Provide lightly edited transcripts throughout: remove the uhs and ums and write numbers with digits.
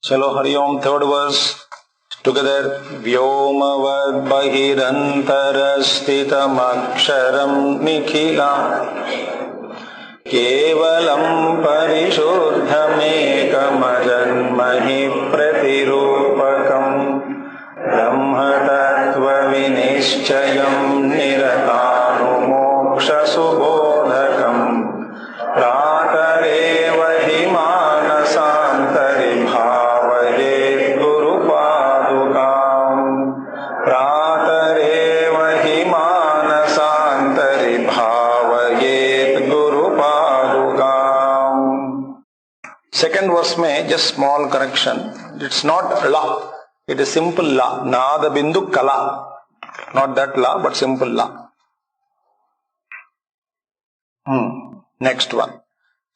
Chalo Hari Om, third verse together. Vyomavad bahirantarastitam aksharam nikhilam kevalam parishuddhamekamajanmahi pratirupakam brahma tattva vinishchayam niratanu moksha subodhakam pratareva hi manasantari bhavayet guru padukam pratareva hi manasantari bhavayet guru padukam. Second verse mein just small correction. It's not la, it is simple la. Nada bindu kala, not that la but simple la. Next one.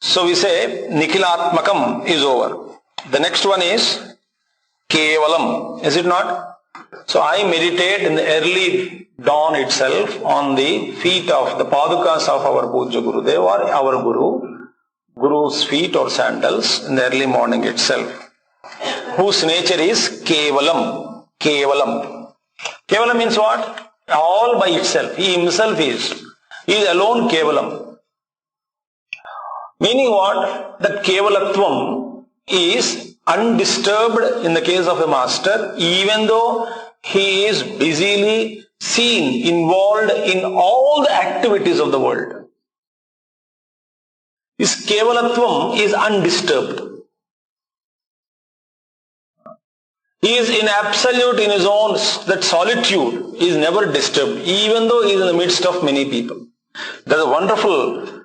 So we say Nikhilatmakam is over. The next one is Kevalam, is it not? So I meditate in the early dawn itself on the feet of the Padukas of our Puja Gurudev or our Guru's feet or sandals in the early morning itself, whose nature is Kevalam. Kevalam. Kevalam means what? All by itself. He himself is. He is alone Kevalam. Meaning what? That Kevalatvam is undisturbed in the case of a master, even though he is busily seen, involved in all the activities of the world. His Kevalatvam is undisturbed. He is in absolute, in his own, that solitude is never disturbed, even though he is in the midst of many people. That is wonderful.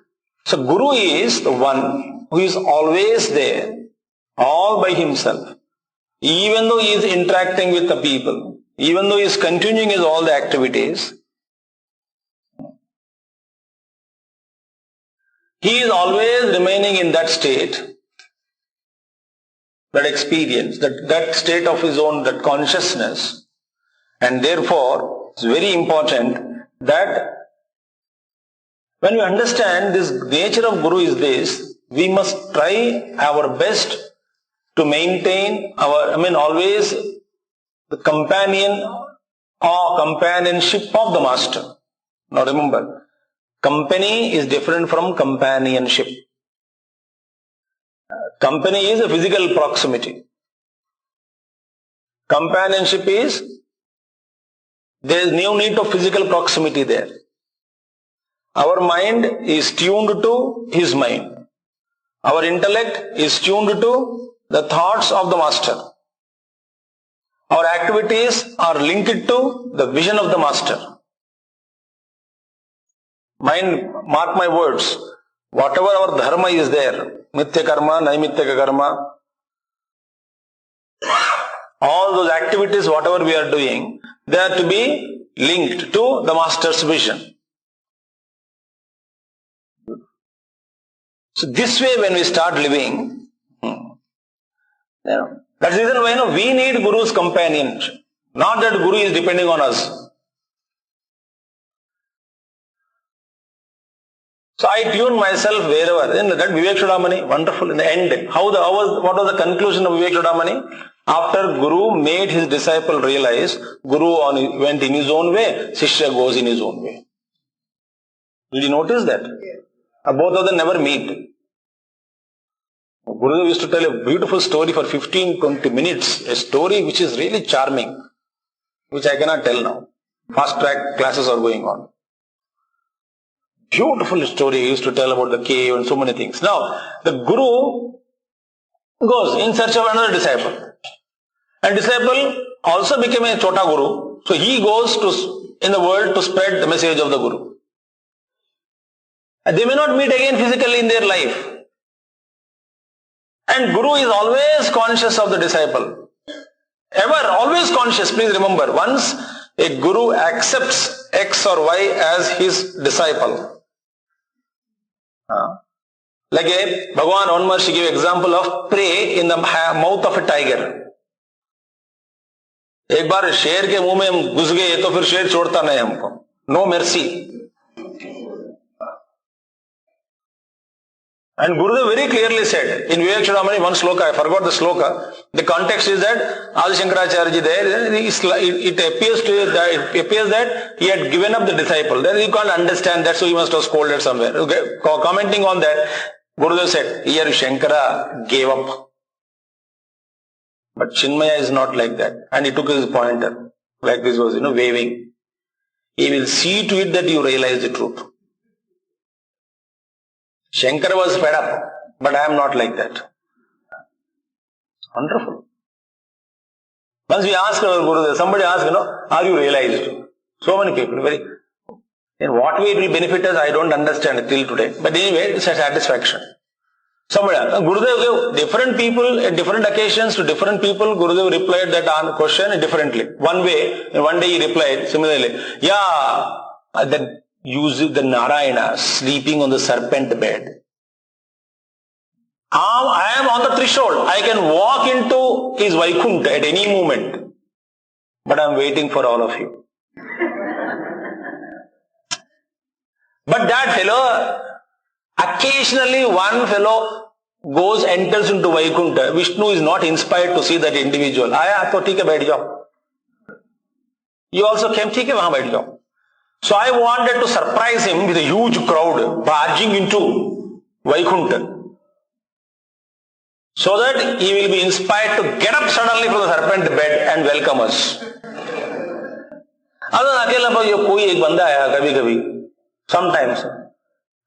So Guru is the one who is always there, all by himself. Even though he is interacting with the people, even though he is continuing his all the activities, he is always remaining in that state, that experience, that state of his own, that consciousness. And therefore, it's very important that when we understand this nature of Guru is this, we must try our best to maintain our, always the companion or companionship of the master. Now remember, company is different from companionship. Company is a physical proximity. Companionship is, there is no need of physical proximity there. Our mind is tuned to his mind. Our intellect is tuned to the thoughts of the master. Our activities are linked to the vision of the master. Mind, mark my words, whatever our dharma is there, mithya karma, naimitya karma, all those activities, whatever we are doing, they are to be linked to the master's vision. So this way when we start living, that's the reason why we need Guru's companionship. Not that Guru is depending on us. So I tune myself wherever. Then that Vivek Chudamani, wonderful in the end. What was the conclusion of Vivek Chudamani? After Guru made his disciple realize, Guru went in his own way, Shishya goes in his own way. Did you notice that? Both of them never meet. Gurudev used to tell a beautiful story for 15-20 minutes, a story which is really charming, which I cannot tell now. Fast track classes are going on. Beautiful story he used to tell about the cave and so many things. Now, the Guru goes in search of another disciple. And disciple also became a Chota Guru. So he goes in the world to spread the message of the Guru. And they may not meet again physically in their life. And Guru is always conscious of the disciple. Ever, always conscious. Please remember, once a Guru accepts X or Y as his disciple, like Bhagavan One Maharshi gave example of prey in the mouth of a tiger. एक बार शेर के मुंह में हम घुस गए तो फिर शेर छोड़ता नहीं हमको. No mercy. And Gurudev very clearly said in Vivek Chudamani, one sloka, I forgot the sloka. The context is that Adi Shankaracharya ji there, it appears that he had given up the disciple. Then you can't understand that, so he must have scolded somewhere. Okay? Commenting on that, Gurudev said, here Shankara gave up. But Chinmaya is not like that. And he took his pointer, like this was, waving. He will see to it that you realize the truth. Shankara was fed up, but I am not like that. Wonderful. Once we asked our Guru, somebody asked, are you realized? So many people, in what way it will benefit us, I don't understand till today. But anyway, it's a satisfaction. Somebody asked, Gurudev gave different people at different occasions to different people. Gurudev replied that question differently. One day he replied similarly, that uses the Narayana sleeping on the serpent bed. I am on the threshold. I can walk into his Vaikuntha at any moment. But I am waiting for all of you. But that fellow, occasionally one fellow enters into Vaikuntha. Vishnu is not inspired to see that individual. Aaya, to theek hai, baith jao. You also came, theek hai, wahan baith jao. So I wanted to surprise him with a huge crowd barging into Vaikuntha, so that he will be inspired to get up suddenly from the serpent bed and welcome us. Sometimes,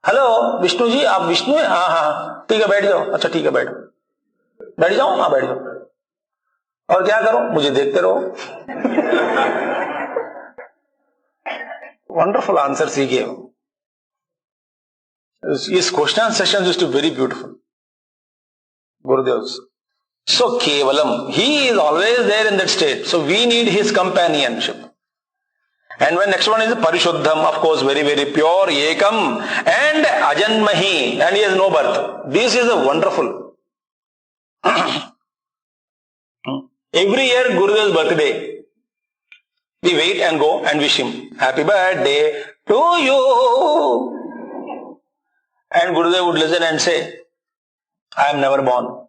hello, Vishnu ji, aap Vishnu hai? हाँ, ठीक है, बैठ जाओ. अच्छा, ठीक है, बैठ जाओ, हाँ, बैठ जाओ. और क्या करो? मुझे देखते रहो. Wonderful answers he gave. His question and sessions used to be very beautiful. Gurudev's. So Kevalam, he is always there in that state. So we need his companionship. And when next one is Parishuddham, of course, very, very pure, Ekam, and Ajanmahi, and he has no birth. This is a wonderful. Every year, Gurudev's birthday, we wait and go and wish him, happy birthday to you. And Gurudev would listen and say, I am never born.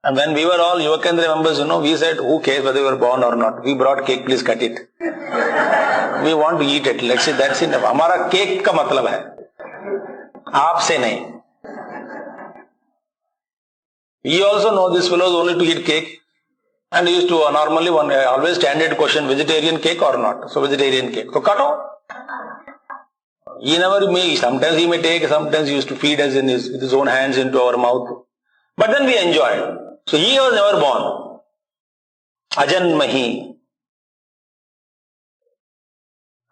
And when we were all Yuvakendra members, we said, who cares whether you were born or not? We brought cake, please cut it. We want to eat it. Let's say that's enough. Hamara cake ka matlab hai. Aapse nahi. We also know this fellow is only to eat cake. And he used to normally always standard question, vegetarian cake or not? So vegetarian cake. So cut off. He never may. Sometimes he may take, sometimes he used to feed us with his own hands into our mouth. But then we enjoyed. So he was never born. Ajanmahi.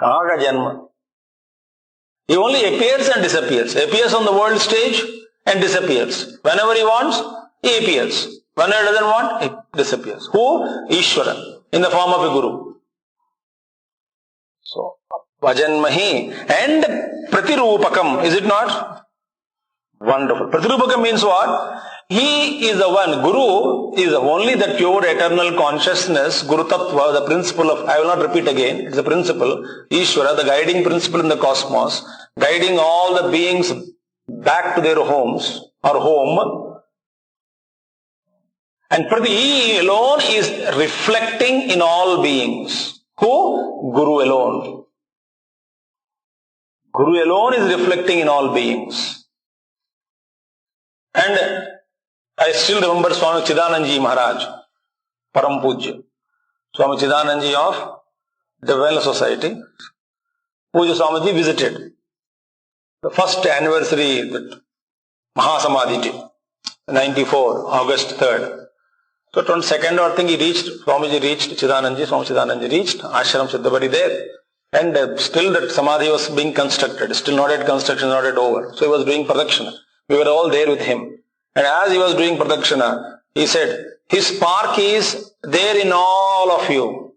Kahan ka janma? He only appears and disappears. Appears on the world stage and disappears. Whenever he wants, he appears. Whenever he doesn't want, it disappears. Who? Ishwaran, in the form of a guru. So, Vajanmahi and Pratirupakam, is it not? Wonderful. Pratirupakam means what? He is the one. Guru is only the pure eternal consciousness, Guru Tattva, the principle of, I will not repeat again, it's the principle, Ishwara, the guiding principle in the cosmos, guiding all the beings back to their homes or home. And he alone is reflecting in all beings. Who? Guru alone. Guru alone is reflecting in all beings. And I still remember Swami Chidanandaji Maharaj, Param Pujya. Swami Chidanandaji of the Wellness Society. Puja Swamiji visited the first anniversary, that Mahasamadhi Day, 94, August 3rd. So 22nd I think he reached, Swamiji reached, Swami Chidanandaji reached, Ashram Siddhabari there. And still that Samadhi was being constructed, still not yet construction, not yet over. So he was doing pradakshina. We were all there with him. And as he was doing pradakshina, he said, his spark is there in all of you.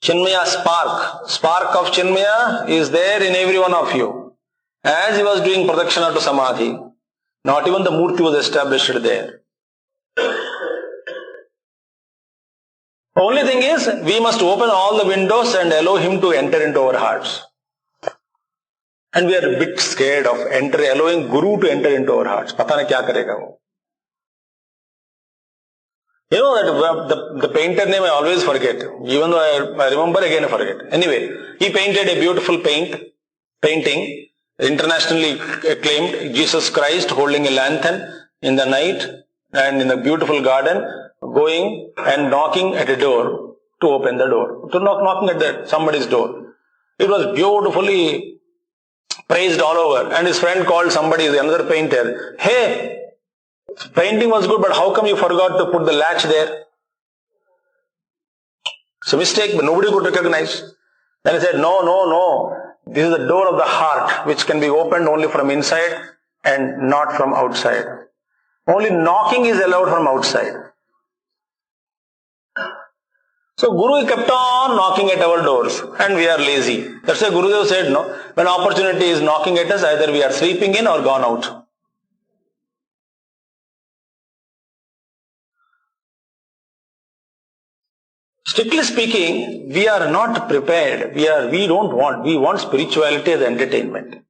Chinmaya spark of Chinmaya is there in every one of you. As he was doing pradakshina to Samadhi, not even the Murti was established there. Only thing is, we must open all the windows and allow him to enter into our hearts. And we are a bit scared of allowing Guru to enter into our hearts. Pata nahi kya karega wo. You know that the painter name I always forget. Even though I remember, again I forget. Anyway, he painted a beautiful painting, internationally acclaimed, Jesus Christ holding a lantern in the night and in a beautiful garden, going and knocking at a door to open the door. To knocking at somebody's door. It was beautifully praised all over. And his friend called somebody, another painter, hey, painting was good, but how come you forgot to put the latch there? It's a mistake, but nobody could recognize. Then he said, no. This is the door of the heart, which can be opened only from inside and not from outside. Only knocking is allowed from outside. So Guru kept on knocking at our doors, and we are lazy. That's why Gurudev said, no, when opportunity is knocking at us, either we are sleeping in or gone out. Strictly speaking, we are not prepared. We want spirituality as entertainment.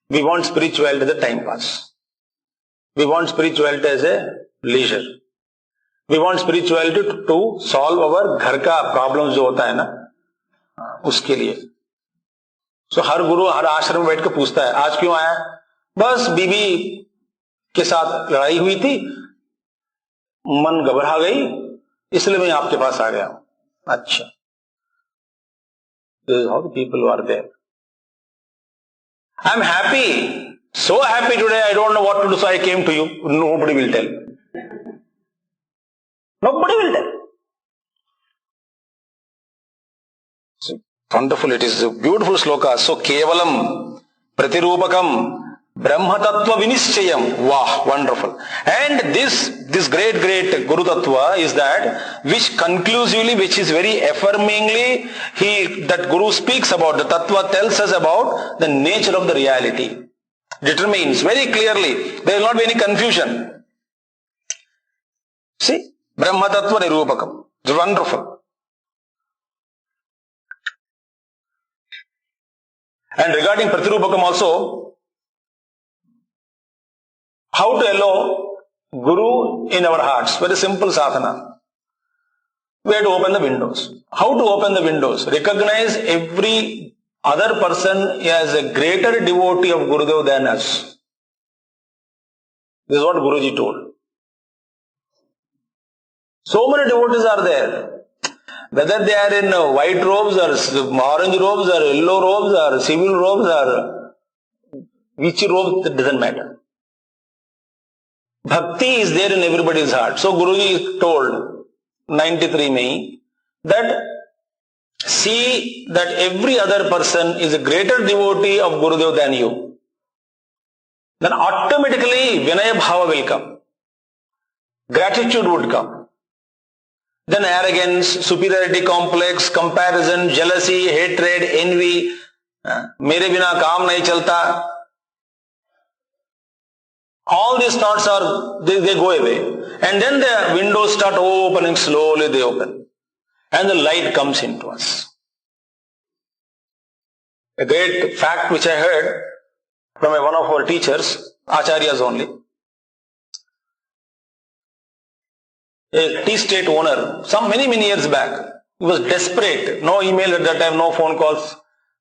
We want spirituality as a time pass. We want spirituality as a leisure. We want spirituality to solve our घर का problems जो होता है ना, उसके लिए. So हर गुरु हर आश्रम में बैठ के पूछता है, आज क्यों आया? बस बीवी के साथ लड़ाई हुई थी, मन घबरा गई, इसलिए मैं आपके पास आ गया. अच्छा. This is how the people are there. I am happy, so happy today, I don't know what to do, so I came to you. Nobody will tell. Nobody will tell. See, wonderful, it is a beautiful sloka. So, kevalam, pratirupakam, Brahma Tattva Vinischayam. Wow, wonderful. And this great Guru Tattva is that which conclusively, which is very affirmingly, that Guru speaks about, the Tattva tells us about the nature of the reality. Determines very clearly. There will not be any confusion. See? Brahma Tattva Nirupakam. It's wonderful. And regarding Pratirupakam also, how to allow Guru in our hearts? Very simple sadhana. We have to open the windows. How to open the windows? Recognize every other person as a greater devotee of Gurudev than us. This is what Guruji told. So many devotees are there. Whether they are in white robes or orange robes or yellow robes or civil robes or which robes, it doesn't matter. Bhakti is there in everybody's heart. So Guruji told 93 May that see that every other person is a greater devotee of Gurudev than you. Then automatically Vinaya Bhava will come. Gratitude would come. Then arrogance, superiority complex, comparison, jealousy, hatred, envy, mere bina kaam nahi chalta. All these thoughts they go away. And then the windows start opening, slowly they open. And the light comes into us. A great fact which I heard from one of our teachers, Acharyas only. A tea state owner, many years back, he was desperate. No email at that time, no phone calls.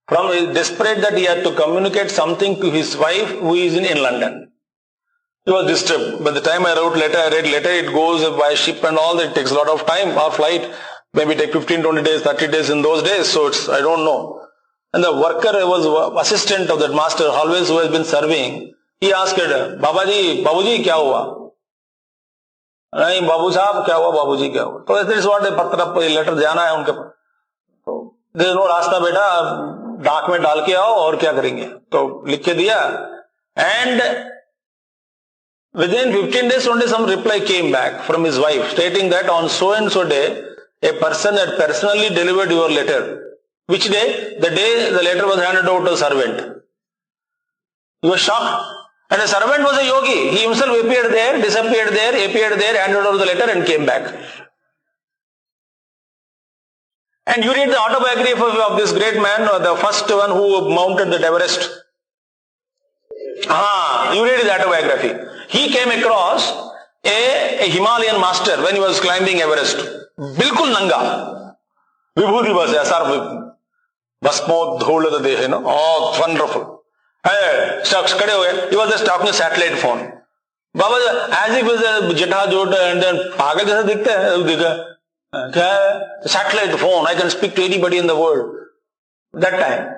Desperate that he had to communicate something to his wife who is in London. He was disturbed. By the time I read letter, it goes by ship and all that. It takes a lot of time. Our flight maybe take 15, 20 days, 30 days in those days. So I don't know. And the worker was assistant of that master, always who has been serving. He asked her, Babuji, kya hua? नहीं बाबू साहब क्या हुआ, बाबूजी क्या हुआ? तो this what ए पत्र letter जाना है उनके पास. तो दिस नो रास्ता बेटा, डाक में डाल के आओ और क्या करेंगे. तो लिख के दिया. And within 15 days only some reply came back from his wife stating that on so and so day a person had personally delivered your letter. Which day? The day the letter was handed over to a servant. He was shocked. And the servant was a yogi. He himself appeared there, disappeared there, appeared there, handed over the letter and came back. And you read the autobiography of this great man, the first one who mounted the Everest. You read his autobiography. He came across a Himalayan master when he was climbing Everest. Bilkul nanga. Vibhuti was asar basmodhulad dehe, no? Oh, wonderful. He was just talking a satellite phone. Baba, as if he was a jeta jota and then pagal jaisa dikhta hai. Satellite phone, I can speak to anybody in the world. That time.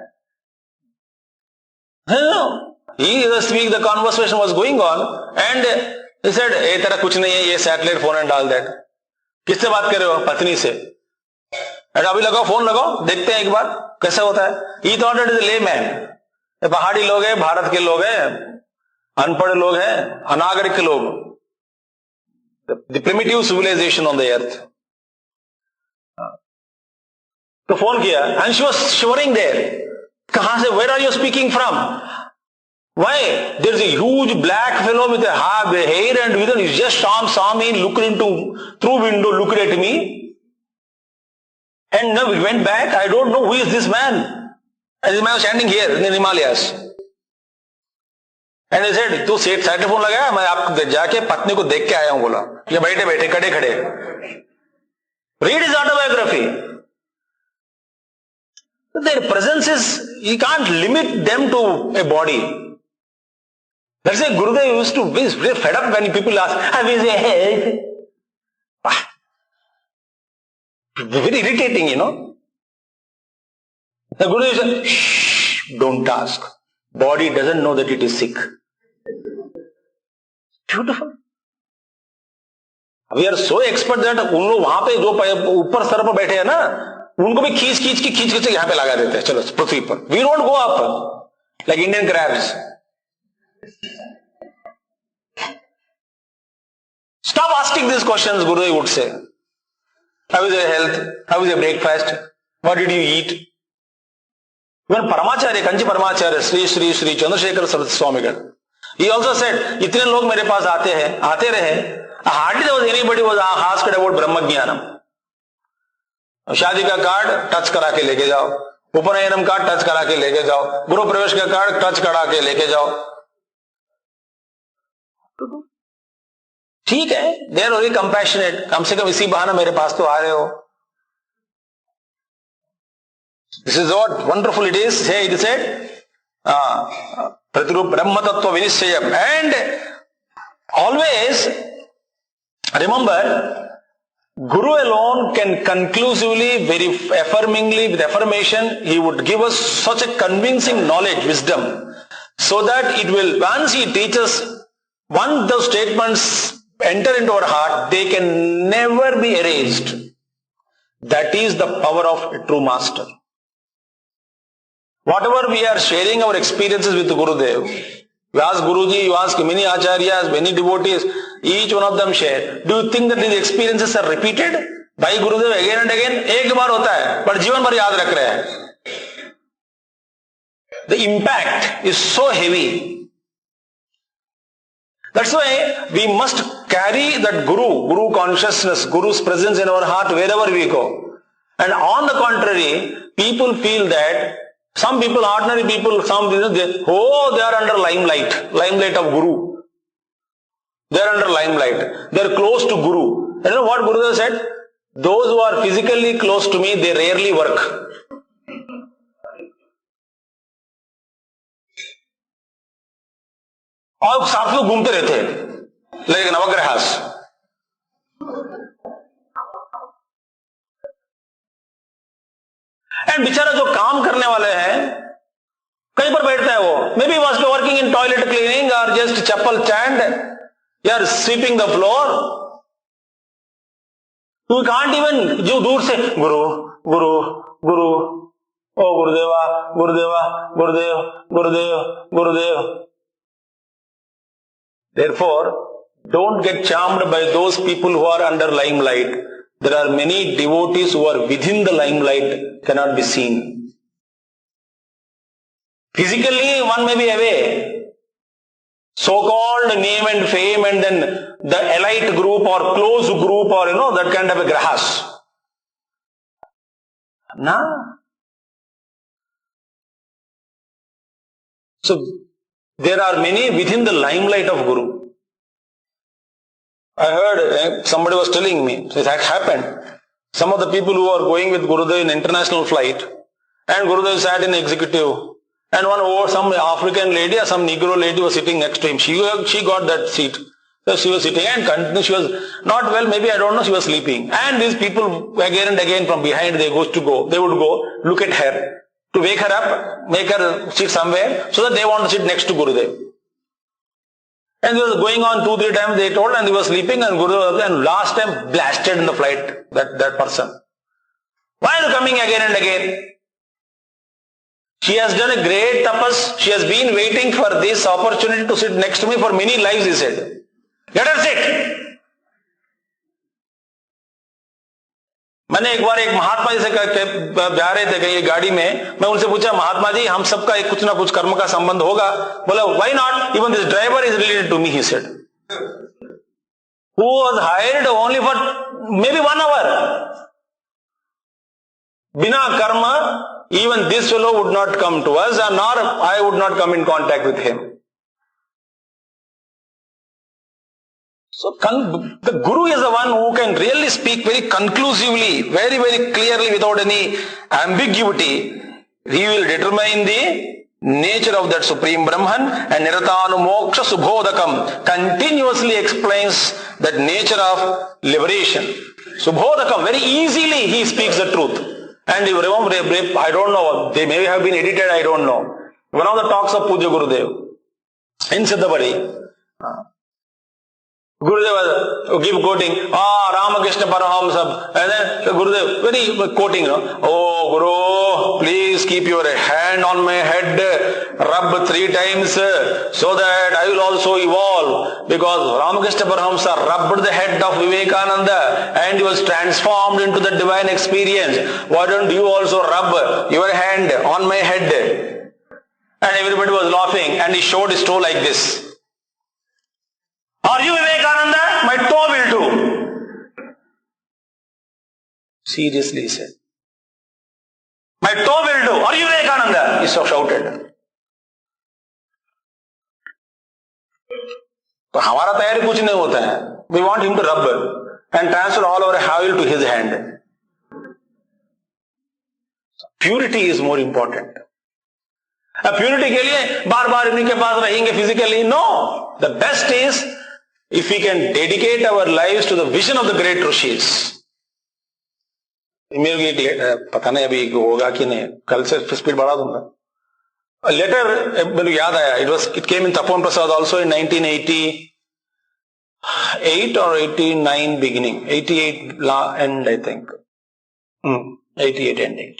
He was speaking, the conversation was going on, and he said, "Hey, tera kuch nahi hai, ye satellite phone and all that." किससे बात कर रहे हो? पत्नी से. अरे अभी लगाओ, फोन लगाओ, देखते हैं एक बार कैसा होता है. He thought it is a layman. ये पहाड़ी लोग हैं, भारत के लोग हैं, अनपढ़ लोग हैं, अनागरिक लोग. The primitive civilization on the earth. तो फोन किया, and she was shivering there. कहां से? Where are you speaking from? Why? There is a huge black fellow with a hair and with he just saw me, looked into through window, looked at me, and now we went back. I don't know who is this man. And this man was standing here in the Himalayas. And he said, "तू satellite phone लगाया, मैं आप जाके पत्नी को देख के आया हूं." बोला, ये बैठे बैठे खड़े खड़े. Read his autobiography. Their presence is, you can't limit them to a body. That's why Gurudev used to be very fed up when people ask, hey. Very irritating, you know. The Gurudev said, shh, don't ask. Body doesn't know that it is sick. Beautiful. We are so expert that उन लोग वहां पे जो ऊपर sir पर बैठे हैं ना, उनको भी खींच के यहां पे लगा देते हैं. चलो पृथ्वी पर. We don't go up like Indian crabs. Stop asking these questions, Gurudev would say. How is your health? How is your breakfast? What did you eat? Even Paramacharya, Kanchi Paramacharya, Sri Chandrasekhar Swami, he also said, इतने लोग मेरे पास आते रहे, hardly there was anybody who was asked about Brahmajnanam. शादी का card touch करा के लेके जाओ, उपनयनम कार्ड टच करा के लेके जाओ, गृह प्रवेश का कार्ड टच करा के लेके जाओ. ठीक है, दे आर वेरी कंपैशनेट. कम से कम इसी बहाना मेरे पास तो आ रहे हो. This is what wonderful it is. It said प्रतिरूप ब्रह्म तत्व विनिश्चयम. And always remember, Guru alone can conclusively, very affirmingly, with affirmation, he would give us such a convincing knowledge, wisdom, so that it will, once he teaches, once those statements enter into our heart, they can never be erased. That is the power of a true master. Whatever we are sharing our experiences with Gurudev, you ask Guruji, you ask many acharyas, many devotees, each one of them share. Do you think that these experiences are repeated by Gurudev again and again? एक बार होता है, पर जीवन भर याद रख रहे हैं. The impact is so heavy. That's why we must carry that Guru consciousness, Guru's presence in our heart wherever we go. And on the contrary, people feel that some people, ordinary people, they are under limelight of Guru. They are under limelight. They are close to Guru. And you know what Gurudev said? Those who are physically close to me, they rarely work. और साथ लोग घूमते रहते हैं, लेकिन नवग्रहास. And बेचारा जो काम करने वाले हैं, कहीं पर बैठता है वो, may be was working in toilet cleaning और जस्ट चप्पल स्टैंड या sweeping the floor. You can't even, जो दूर से गुरु गुरु गुरु, ओ गुरुदेवा गुरुदेवा गुरुदेव गुरुदेव गुरुदेव. Therefore, don't get charmed by those people who are under limelight. There are many devotees who are within the limelight, cannot be seen. Physically, one may be away. So-called name and fame, and then the elite group or close group, or that kind of a grahas. No. So, there are many within the limelight of Guru. I heard somebody was telling me, that happened. Some of the people who are going with Gurudev in international flight, and Gurudev sat in executive, and some African lady or some Negro lady was sitting next to him. She got that seat. So she was sitting and she was not well, maybe I don't know, she was sleeping. And these people again and again from behind they would go, look at her, to wake her up, make her sit somewhere, so that they want to sit next to Gurudev. And it was going on 2-3 times they told, and he was sleeping, and Gurudev, and last time blasted in the flight, that person. Why are you coming again and again? She has done a great tapas. She has been waiting for this opportunity to sit next to me for many lives, he said. Let her sit. मैंने एक बार एक महात्मा जी से जा रहे थे कहीं गाड़ी में, मैं उनसे पूछा, महात्मा जी हम सबका एक कुछ ना कुछ कर्म का संबंध होगा? बोला, why not? Even this driver is related to me, he said. Who was hired only for maybe 1 hour. Bina karma, even this fellow would not come to us, and nor I would not come in contact with him. So the Guru is the one who can really speak very conclusively, very, very clearly without any ambiguity. He will determine the nature of that Supreme Brahman, and Niratanu Moksha Subhodakam continuously explains that nature of liberation. Subhodakam, very easily he speaks the truth. And you remember, I don't know, they may have been edited, I don't know. One of the talks of Puja Gurudev in Siddhabadi, Gurudev will give quoting, Ramakrishna Paramahamsa, and then Gurudev, very quoting, oh Guru, please keep your hand on my head, rub 3 times, so that I will also evolve. Because Ramakrishna Paramahamsa rubbed the head of Vivekananda and he was transformed into the divine experience. Why don't you also rub your hand on my head? And everybody was laughing, and he showed his toe like this. Are you Vivekananda? My toe will do. Seriously, he said. My toe will do. Are you Vivekananda? He shouted. तो हमारा तैयारी कुछ नहीं होता है. We want him to rub and transfer all our oil to his hand. Purity is more important. Purity के लिए बार बार इन्हीं के पास रहेंगे physically? No. The best is if we can dedicate our lives to the vision of the great rishis. मेरे को पता नहीं अभी होगा कि नहीं, कल से स्पीड बढ़ा दूंगा. A letter मेरे को याद आया. It came in Tapan Prasad also in 1988 or 89 beginning. 88 end, I think. 88 ending.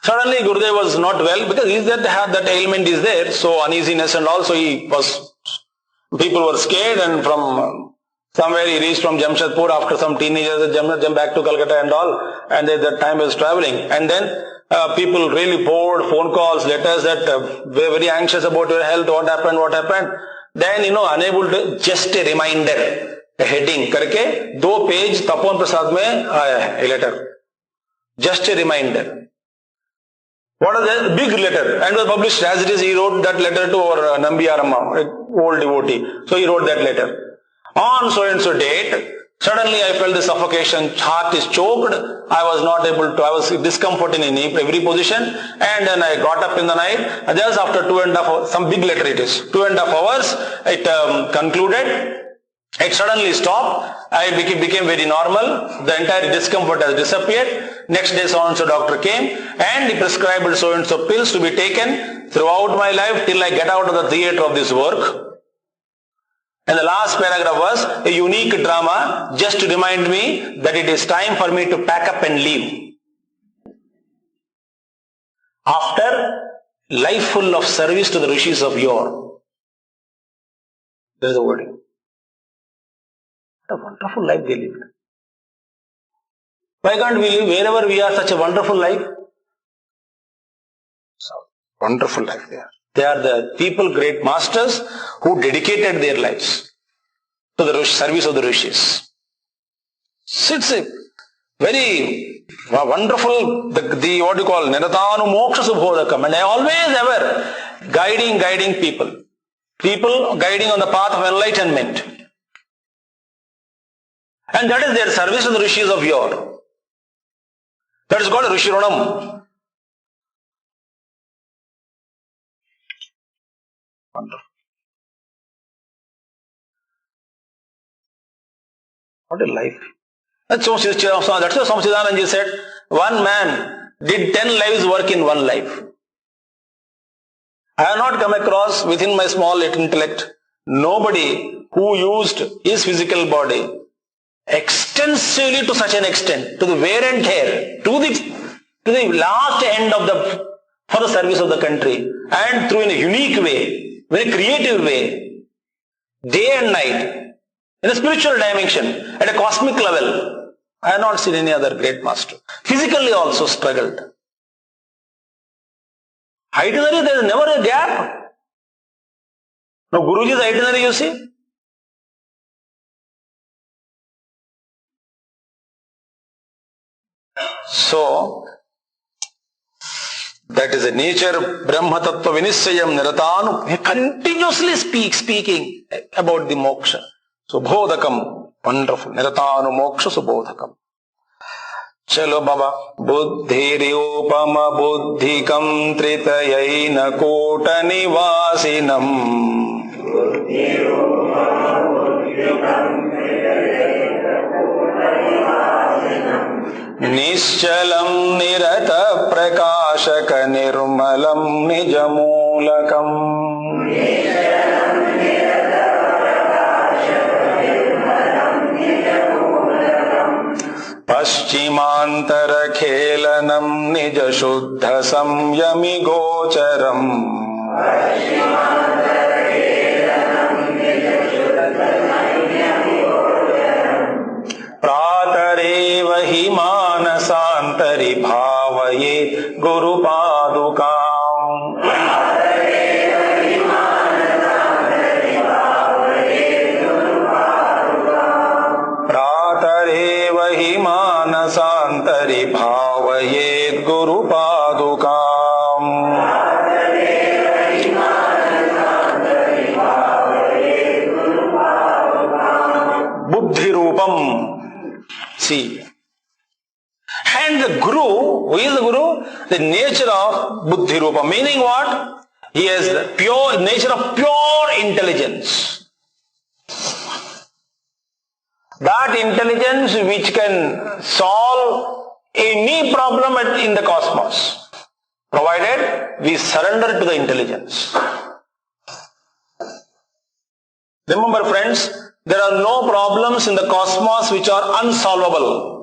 Suddenly Gurudev was not well because that ailment is there, so uneasiness, and also people were scared, and from somewhere he reached from Jamshedpur after some teenagers jumped back to Calcutta and all, and at that time he was traveling, and then people really poured phone calls, letters that were very anxious about your health, what happened, then unable to, just a reminder, a heading करके 2 page Tapan Prasad में आया है a letter, just a reminder. What is that? Big letter, and was published as it is. He wrote that letter to our Nambiyaramma, old devotee. So he wrote that letter. On so and so date, suddenly I felt the suffocation, heart is choked, I was discomfort in every position, and then I got up in the night, and just after 2.5 hours, some big letter it is, 2.5 hours, it concluded. It suddenly stopped. I became very normal. The entire discomfort has disappeared. Next day, so and so doctor came and he prescribed so and so pills to be taken throughout my life till I get out of the theatre of this work. And the last paragraph was a unique drama just to remind me that it is time for me to pack up and leave. After life full of service to the rishis of yore. There is the wording. What a wonderful life they lived. Why can't we live wherever we are such a wonderful life? So, wonderful life they are. They are the people, great masters, who dedicated their lives to the service of the rishis. Very wonderful, the what you call Niratanu Moksha Subhodakam. And I always ever guiding people guiding on the path of enlightenment. And that is their service to the rishis of yore. That is called Rishi Runam. Wonderful. What a life. That's why Swami Siddhanandaji said, one man did 10 lives work in one life. I have not come across within my small intellect nobody who used his physical body extensively to such an extent, to the wear and tear, to the last end of for the service of the country, and through in a unique way, very creative way, day and night, in a spiritual dimension, at a cosmic level. I have not seen any other great master. Physically also struggled. Itinerary, there is never a gap. Now Guruji's itinerary, you see. So, that is a nature, Brahma Tattva Vinissayam Niratanu. He continuously speaking about the moksha. Subhodakam, wonderful. Niratanu moksha subhodakam. Chalo Baba. Buddhiriopama buddhikam tritayaina kota nivasinam. Nischalam nirata prakashaka nirmalam nijamulakam. Paschimantara khelanam nija shuddha samyami gocharam. Pratareva hi manasantari bhavaye guru padukam. Pratareva hi manasantari bhavaye guru padukam. Buddhi rupam. See. And the Guru, who is the Guru? The nature of Buddhi Rupa. Meaning what? He has the pure nature of pure intelligence. That intelligence which can solve any problem in the cosmos, provided we surrender to the intelligence. Remember friends, there are no problems in the cosmos which are unsolvable.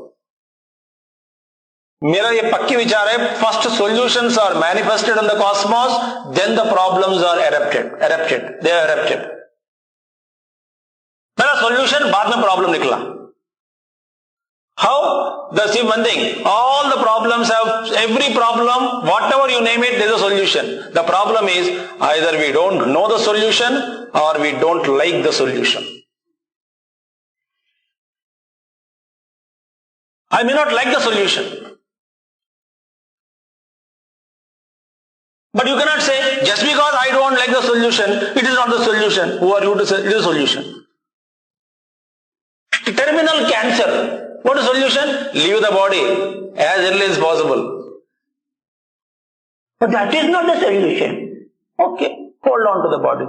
मेरा ये पक्की विचार है, first solutions are manifested in the cosmos, then the problems are erupted. They are erupted. पहला solution, बाद में problem निकला. How? The same one thing. All the problems have, every problem, whatever you name it, there is a solution. The problem is either we don't know the solution or we don't like the solution. I may not like the solution. But you cannot say, just because I don't like the solution, it is not the solution. Who are you to say it is a solution? Terminal cancer. What is the solution? Leave the body as early as possible. But that is not the solution. Okay, hold on to the body.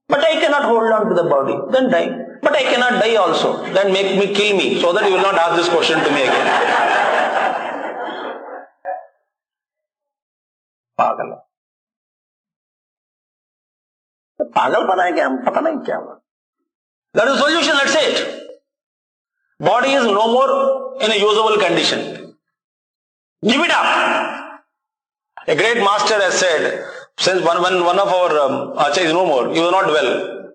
But I cannot hold on to the body. Then die. But I cannot die also. Then kill me, so that you will not ask this question to me again. पागल पागलपना है क्या, पता नहीं क्या हुआ. That is the solution, that's it. Body is no more in a usable condition. Give it up. A great master has said, since one of our Acharya is no more, he was not well.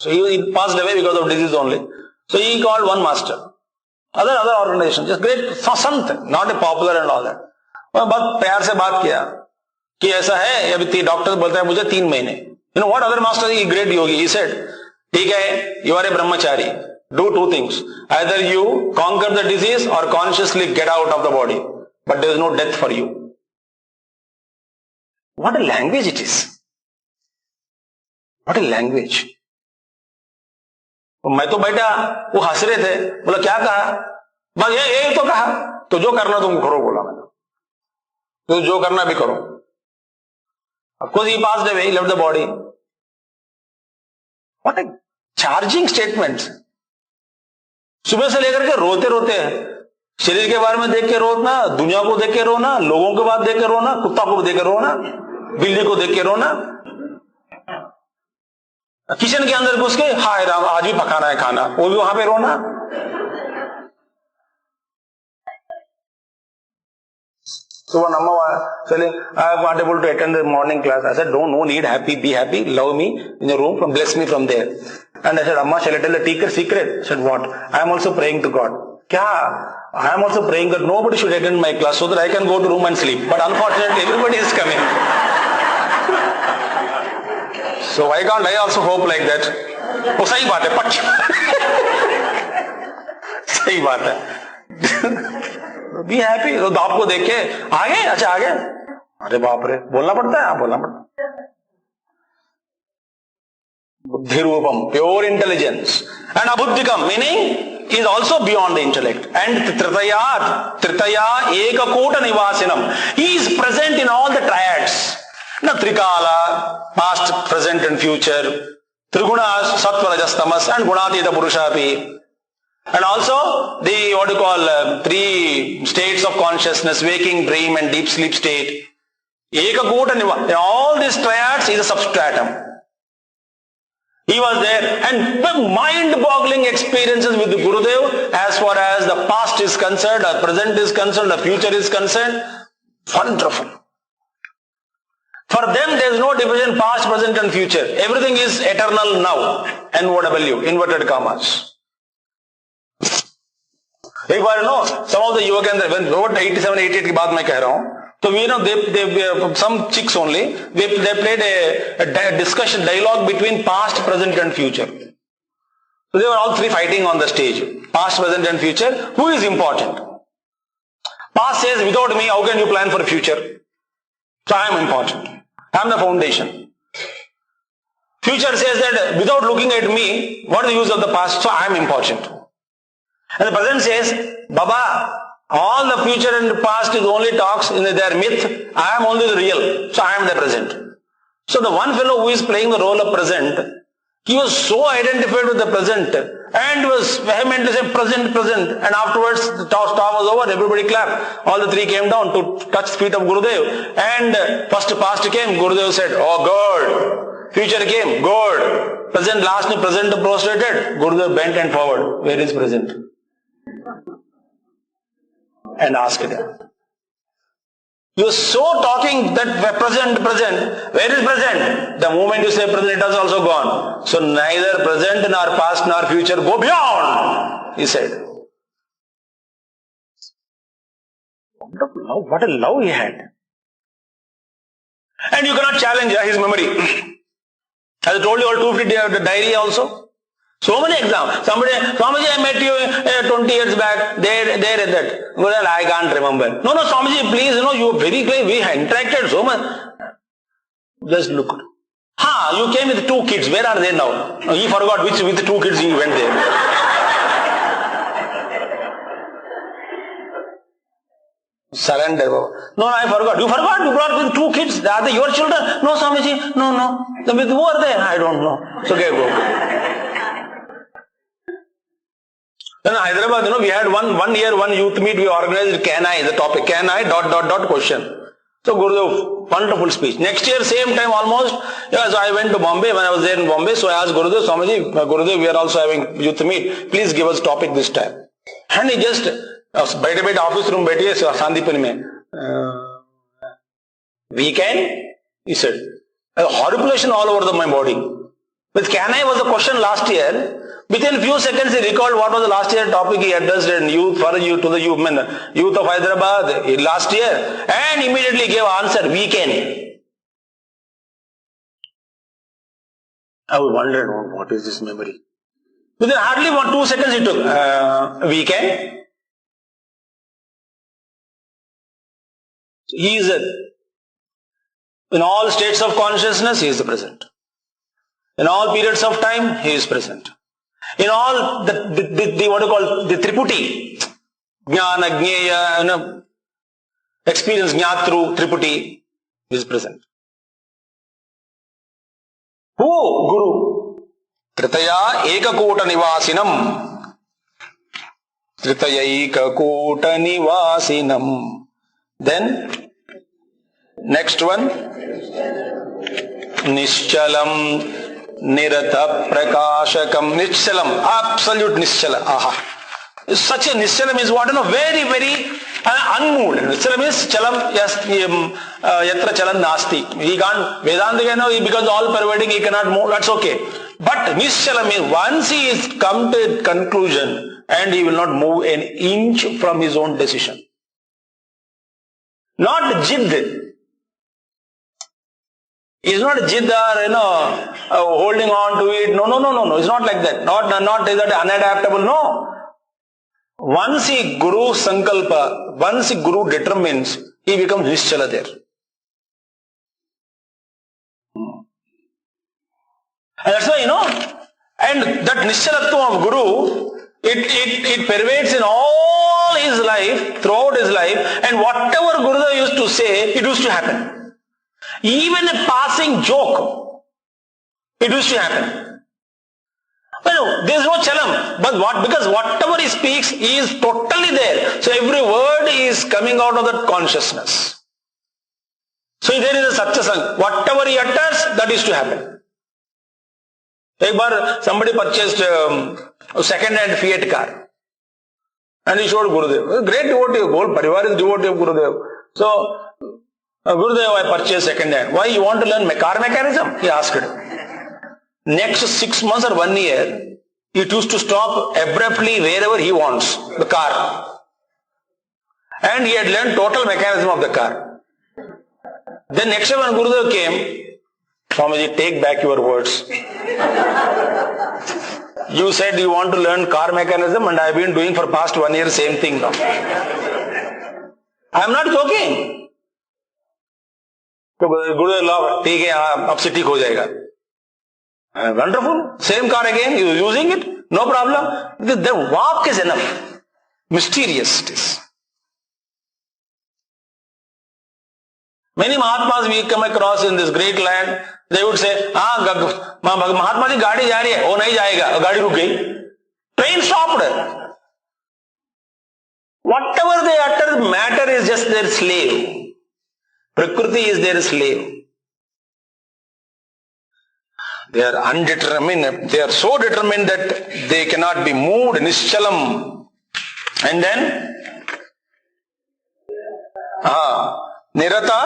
So he passed away because of disease only. So he called one master. Other organization, just great sant, not a popular and all that. बहुत प्यार से बात किया कि ऐसा है, अभी doctor बोलता है मुझे 3 महीने. You know what other master, he great yogi, he said, ठीक है, you are a brahmachari, do two things. Either you conquer the disease or consciously get out of the body. But there is no death for you. What a language it is. What a language. मैं तो बैठा, वो हंस रहे थे, बोला क्या कहा? बस ये तो कहा, तो जो करना तुम करो बोला मैंने, तो जो करना भी करो. Of course he passed away, he left the body. What a charging statement. सुबह से लेकर के रोते रोते हैं, शरीर के बारे में देख के रोना, दुनिया को देख के रोना, लोगों के बाद देख के रोना, कुत्ता को देख के रोना, बिल्ली को देख के रोना, किचन के अंदर घुस के हाय राम आज भी पकाना है खाना, वो भी वहां पे रोना. So one Amma was telling, I was not able to attend the morning class. I said, no need, happy, be happy, love me in your room, bless me from there. And I said, Amma, shall I tell the secret? I said, what? I am also praying to God. Kya? I am also praying that nobody should attend my class so that I can go to room and sleep. But unfortunately, everybody is coming. So why can't I also hope like that? वो सही बात है, पक्ष सही बात है. Be happy. तो आपको देख के आगे, अच्छा आगे, अरे बाप रे, बोलना पड़ता है. हाँ बोलना पड़ता है. बुद्धि रूपम, प्योर इंटेलिजेंस. एंड अबुद्धिकम meaning is also beyond the intellect. And Tritaya Ekakota Nivasinam. He is present in all the triads. Now Trikala, past, present and future. Trigunas, Sattva, Rajas, Tamas and Gunatita Purushapi. And also the what you call three states of consciousness, waking, dream and deep sleep state. Ekakota Nivasinam. In all these triads is a substratum. He was there, and the mind-boggling experiences with the Gurudev as far as the past is concerned, the present is concerned, the future is concerned. Wonderful. For them there is no division past, present and future. Everything is eternal now. NOW, inverted commas. एक बार some of the युवक when about 87, 88 के बाद मैं कह रहा हूँ, so we they some chicks only, they played a discussion dialogue between past, present and future. So they were all three fighting on the stage. Past, present and future. Who is important? Past says, without me, how can you plan for the future? So I am important. I am the foundation. Future says that without looking at me, what is the use of the past? So I am important. And the present says, Baba, all the future and the past is only talks, in their myth. I am only the real. So I am the present. So the one fellow who is playing the role of present, he was so identified with the present and was vehemently saying present, present. And afterwards the talk was over, everybody clapped. All the three came down to touch the feet of Gurudev. And first past came, Gurudev said, oh good. Future came, good. Present, last present prostrated. Gurudev bent and forward. Where is present? And asked them. You are so talking that present, where is present? The moment you say present, it has also gone. So neither present nor past nor future go beyond, he said. Wonderful love, what a love he had. And you cannot challenge his memory. As I told you, all 250 diary also. So many examples. Somebody, Swamiji, I met you 20 years back, there and that. Well, I can't remember. No, Swamiji, please, you are very clear. We interacted so much. Just look. You came with 2 kids. Where are they now? He forgot which with 2 kids he went there. Surrender. No, I forgot. You forgot? You brought with 2 kids. Are they your children? No, Swamiji. No. Then with who are they? I don't know. So okay, go. In Hyderabad, we had one year, one youth meet, we organized Can I, the topic, Can I, ... question. So Gurudev, wonderful speech. Next year, same time almost, so I went to Bombay, when I was there in Bombay, so I asked Gurudev, Swamiji, Gurudev, we are also having youth meet, please give us topic this time. And he just, baithe office room baithe, Sandipani mein, weekend, he said, a horripilation all over my body. With Can I was the question last year. Within few seconds he recalled what was the last year topic he addressed in youth for you to the youth of Hyderabad last year, and immediately gave answer, weekend. I was wondering, what is this memory? Within hardly 2 seconds he took, we can. He is in all states of consciousness, he is the present. In all periods of time, he is present. In all the what do you call the Triputi, Jnana, Jnaya, experience Jnatru, Triputi, he is present. Who? Guru. Tritaya Ekakota Nivasinam. Tritaya Ekakota Nivasinam. Then, next one. Nischalam Nirata Prakashakam. Nischalam. Absolute Nischala. Aha. Such a Nischalam is what? Very, very unmoved. Nischalam is Chalam. Yes. Yatra Chalan Nasti. He can't. Vedanta, he becomes all pervading. He cannot move. That's okay. But Nischalam is once he is come to conclusion and he will not move an inch from his own decision. Not Jidd. It's not Jidd or, holding on to it. No. It's not like that. Not is that unadaptable. No. Once he Guru Sankalpa, once he Guru determines, he becomes Nischala there. And that's why, and that Nischalatvam of Guru, it pervades in all his life, throughout his life, and whatever Gurudev used to say, it used to happen. Even a passing joke, it used to happen. Well, there is no chalam, but because whatever he speaks, he is totally there. So every word is coming out of that consciousness. So there is a satsang. Whatever he utters, that is to happen. Somebody purchased a second-hand Fiat car. And he showed Gurudev. Great devotee, whole Parivar is devotee of Gurudev. So, Gurudev, I purchased second-hand. Why you want to learn car mechanism? He asked. Next 6 months or 1 year, he used to stop abruptly wherever he wants, the car. And he had learned total mechanism of the car. Then next time when Gurudev came, Swamiji, take back your words. You said you want to learn car mechanism and I have been doing for past 1 year same thing now. I am not joking. Gurudev law, ठीक है, अब से ठीक हो जाएगा. Wonderful. Same car again, you using it, no problem. The walk is enough. Mysterious it is. Many Mahatmas we come across in this great land, they would say, Mahatma ji गाड़ी जा रही है, वो नहीं जाएगा, गाड़ी रुक गई. Train stopped. Whatever they utter, matter is just their slave. Prakriti is their slave. They are undetermined. They are so determined that they cannot be moved. Nischalam. And then, Nirata.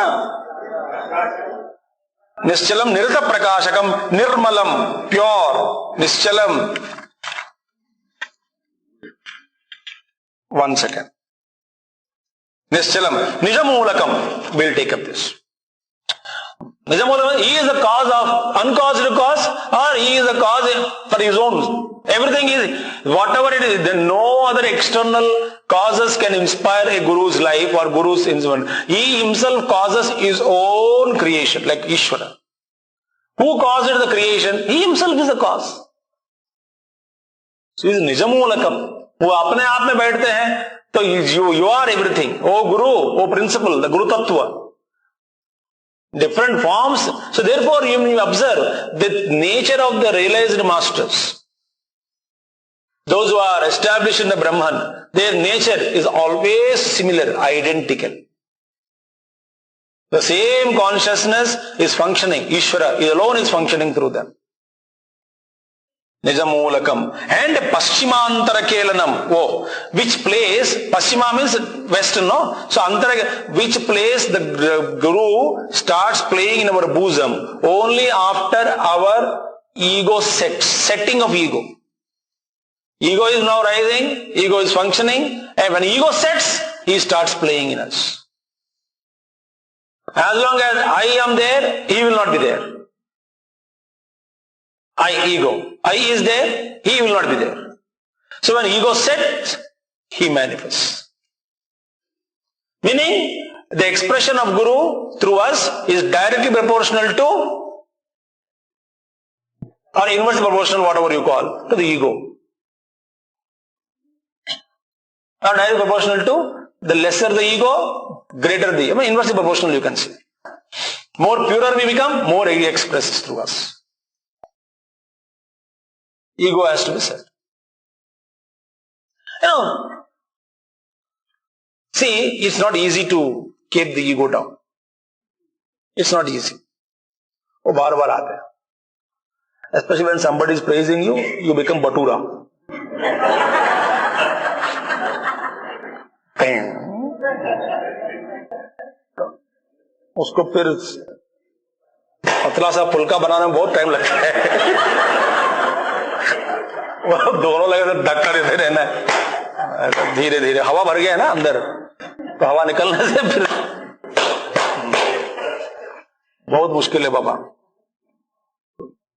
Nischalam, Nirata Prakashakam, Nirmalam, pure. Nischalam. 1 second. Nischalam, Nijamulakam. We'll take up this. Nijamulakam, he is the cause of uncaused cause, or he is the cause for his own. Everything is, whatever it is, then no other external causes can inspire a Guru's life or Guru's instrument. He himself causes his own creation, like Ishvara. Who caused the creation? He himself is the cause. So he is Nijamulakam. वो अपने आप में बैठते हैं, तो you are everything. Oh Guru, oh principle, the Guru Tattva. Different forms. So therefore you observe the nature of the realized masters. Those who are established in the Brahman, their nature is always similar, identical. The same consciousness is functioning. Ishvara alone is functioning through them. Nijamulakam. And Paschimantara Kelanam. Oh, which place, Paschima means western, no? So Antara, which place the Guru starts playing in our bosom only after our ego setting of ego. Ego is now rising, ego is functioning, and when ego sets, he starts playing in us. As long as I am there, he will not be there. I, ego. I is there, he will not be there. So when ego sets, he manifests. Meaning, the expression of Guru through us is directly proportional to, or inversely proportional, whatever you call, to the ego. Or directly proportional to, the lesser the ego, greater the ego. Inversely proportional you can say. More purer we become, more he expresses through us. Ego has to be set. See, it's not easy to keep the ego down. It's not easy. वो बार बार आते हैं. Especially when somebody is praising you, you become batura. उसको फिर पतला सा फुल्का बनाने में बहुत टाइम लगता है. वो दोनों लगे तो धक्का देते रहना है. धीरे धीरे हवा भर गया है ना अंदर, तो हवा निकलने से फिर बहुत मुश्किल है बाबा.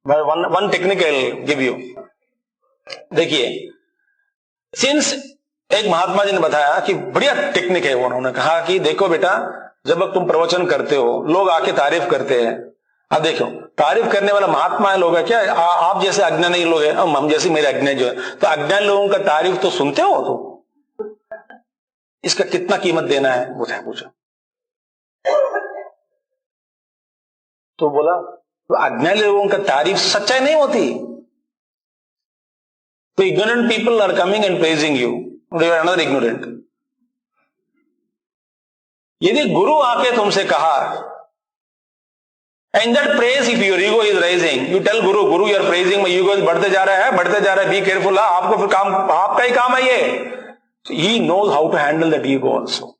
One technique I give you. देखिए, सिंस एक महात्मा जी ने बताया कि बढ़िया टेक्निक है. उन्होंने कहा कि देखो बेटा, जब तुम प्रवचन करते हो, लोग आके तारीफ करते हैं. अब देखो, तारीफ करने वाला महात्मा लोग है क्या? आप जैसे अज्ञानी लोग हैं, हम जैसे मेरे अज्ञानी जो है, तो अज्ञानी लोगों का तारीफ तो सुनते हो. तो इसका कितना कीमत देना है, मुझे पूछा. तो बोला, तो अज्ञानी लोगों का तारीफ सच्चाई नहीं होती. तो ignorant people are coming and praising you. They are another ignorant. यदि गुरु आके तुमसे कहा, and that praise, if your ego is rising, you tell Guru, Guru, you are praising, my ego is बढ़ते जा रहा है, be careful. आपको फिर काम, आपका ही काम है ये. So he knows how to handle that ego also.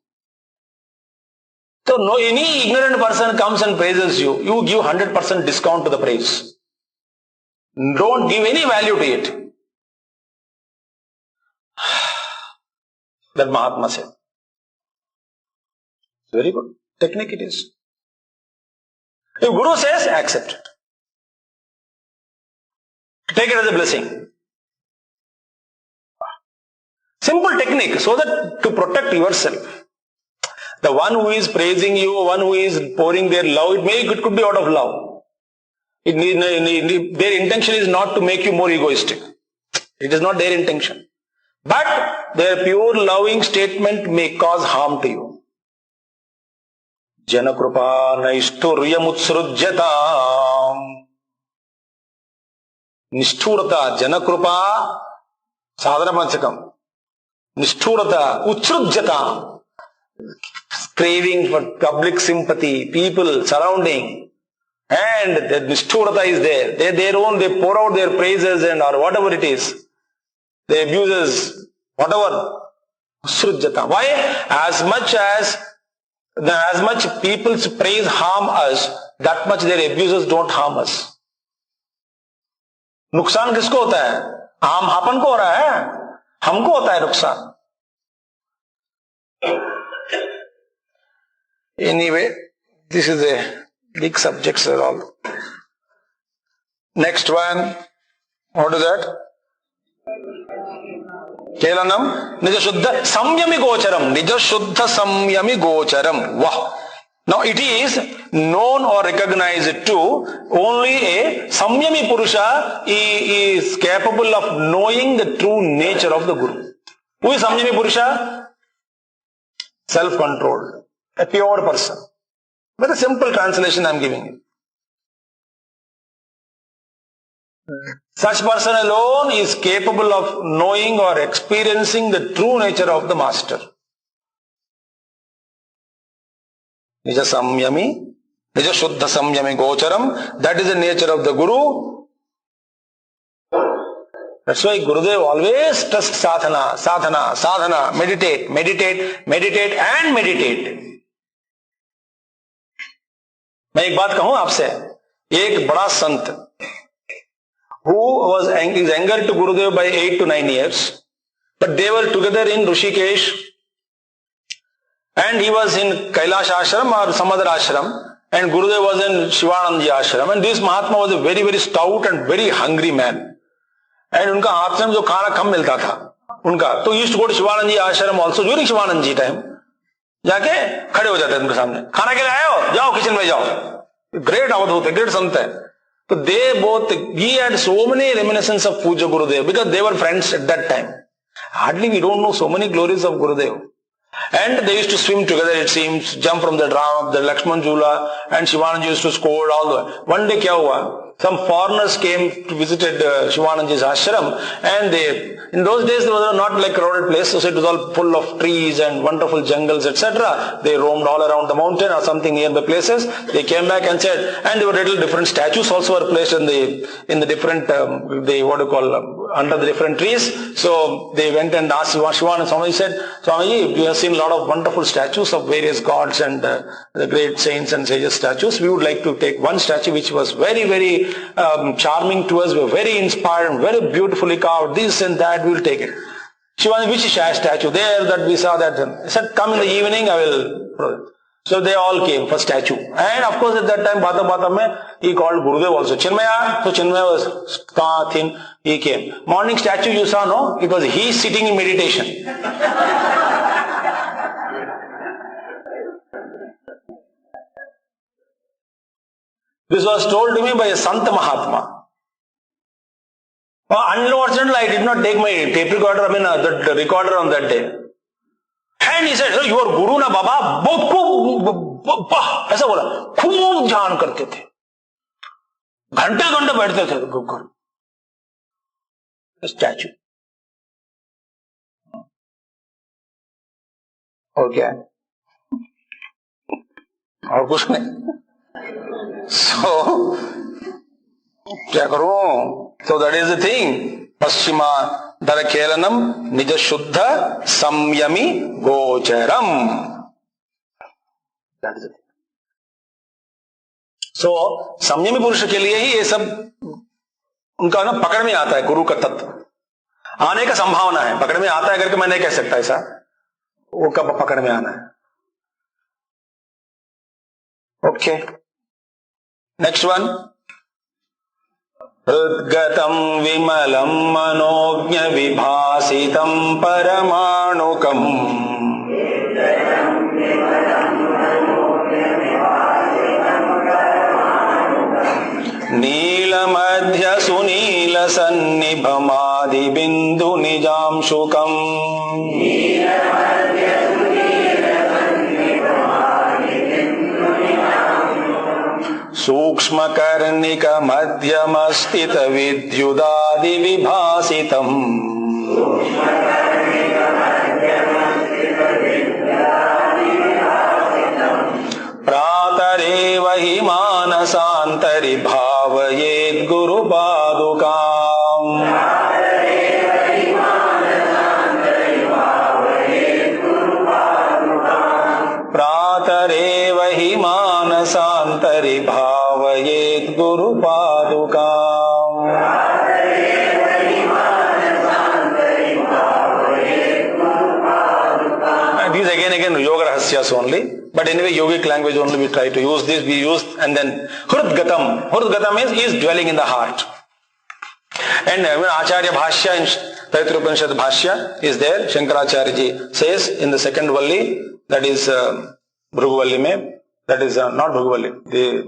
So no, any ignorant person comes and praises you, you give 100% discount to the praise. Don't give any value to it. That Mahatma said. Very good. Technique it is. If Guru says, accept it. Take it as a blessing. Simple technique, so that to protect yourself. The one who is praising you, one who is pouring their love, it could be out of love. Their intention is not to make you more egoistic. It is not their intention. But their pure loving statement may cause harm to you. Janakrupa naishturyamutsurujyatam. Nishthurata, Janakrupa, Sadhana Panchakam. Nishthurata, Utsrujyatam. Craving for public sympathy, people surrounding. And the Nishthurata is there. They pour out their praises and or whatever it is. They abuses, whatever. Usrujyata. Why? As much people's praise harm us, that much their abuses don't harm us. नुकसान किसको होता है? हम अपन को हो रहा है, हमको होता है नुकसान. Anyway, this is a big subject at all. Next one, what is that? Kelanam Nijashuddha Samyami Gocharam. Nijashuddha Samyami Gocharam. Wow. Now it is known or recognized to only a Samyami Purusha is capable of knowing the true nature of the Guru. Who is Samyami Purusha? Self-controlled. A pure person. Very simple translation I am giving you. Such person alone is capable of knowing or experiencing the true nature of the Master. Nija Samyami, Nija Shuddha Samyami Gocharam, that is the nature of the Guru. That's why Gurudev always trusts sadhana, sadhana, sadhana, meditate, meditate, meditate and meditate. मैं एक बात कहूं आपसे, एक बड़ा संत who was angered to Gurudev by 8 to 9 years, but they were together in Rishikesh and he was in Kailash ashram or some other ashram, And Gurudev was in Shivanandaji ashram, and this Mahatma was a very, very stout and very hungry man. And उनका आश्रम जो खाना कम मिलता था उनका, तो used to go to Shivanandaji ashram also during Shivanandaji time. जाके खड़े हो जाते हैं उनके सामने, खाना के लिए आए हो, जाओ किचन में जाओ. Great अवधूत है, great संत है. So they both, he had so many reminiscences of Puja Gurudev because they were friends at that time. Hardly we don't know so many glories of Gurudev. And they used to swim together, it seems, jump from the drum, the Lakshman Jula, and Shivananji used to scold all the way. One day kya hua? Some foreigners came to visit Shivananji's ashram, and in those days there was not like crowded place, so it was all full of trees and wonderful jungles, etc. They roamed all around the mountain or something nearby places. They came back and said, and there were little different statues also were placed in the different, under the different trees. So they went and asked Shivanand. Swami said, Swamiji, we have seen a lot of wonderful statues of various gods and the great saints and sages statues. We would like to take one statue which was very, very charming to us, we were very inspired and very beautifully carved, this and that, we will take it. Shivanand, which statue? There that we saw that. He said, come in the evening, I will. So they all came for statue. And of course at that time, Bata mein, he called Gurudev also. Chinmaya, so Chinmaya was thin, he came. Morning statue you saw, no? It was he sitting in meditation. This was told to me by a Sant Mahatma. Unfortunately, I did not take my tape recorder, the recorder on that day. And he said, your Guru na Baba, ऐसा बोला, खूब ध्यान करते थे. घंटे घंटे बैठते थे गुरु. Statue. और क्या है? और कुछ नहीं. So, क्या करूं? So that is the thing. Paschima Dharakelanam Nija Shuddha Samyami Gocharam. That is it. So, संयमी पुरुष के लिए ही ये सब उनका ना पकड़ में आता है गुरु का तत्व. आने का संभावना है, पकड़ में आता है करके मैं नहीं कह सकता ऐसा. वो कब पकड़ में आना है. Okay. Next one. हृद्गतं विमलं मनोज्ञ विभासितं परमाणुकम् नीलमध्य सुनील सन्निभमादि बिंदु निजांशुकम् सूक्ष्म कर्णिक मध्यम स्थित विद्युदादि विभासितम् प्रातरेव हि मानसान्तरि भावयेत् गुरुपादुकाम् प्रातरेव हि मानसान्तरि भावयेत् गुरुपादुकाम्. These again yoga rahasyas only, but anyway yogic language only we try to use this, we use. And then Hrudgatam is dwelling in the heart. And when Acharya Bhashya in Taittiriya Upanishad Bhashya is there, Shankaracharya ji says in the second Valli, that is Bhruguvalli mein, that is not Bhruguvalli, the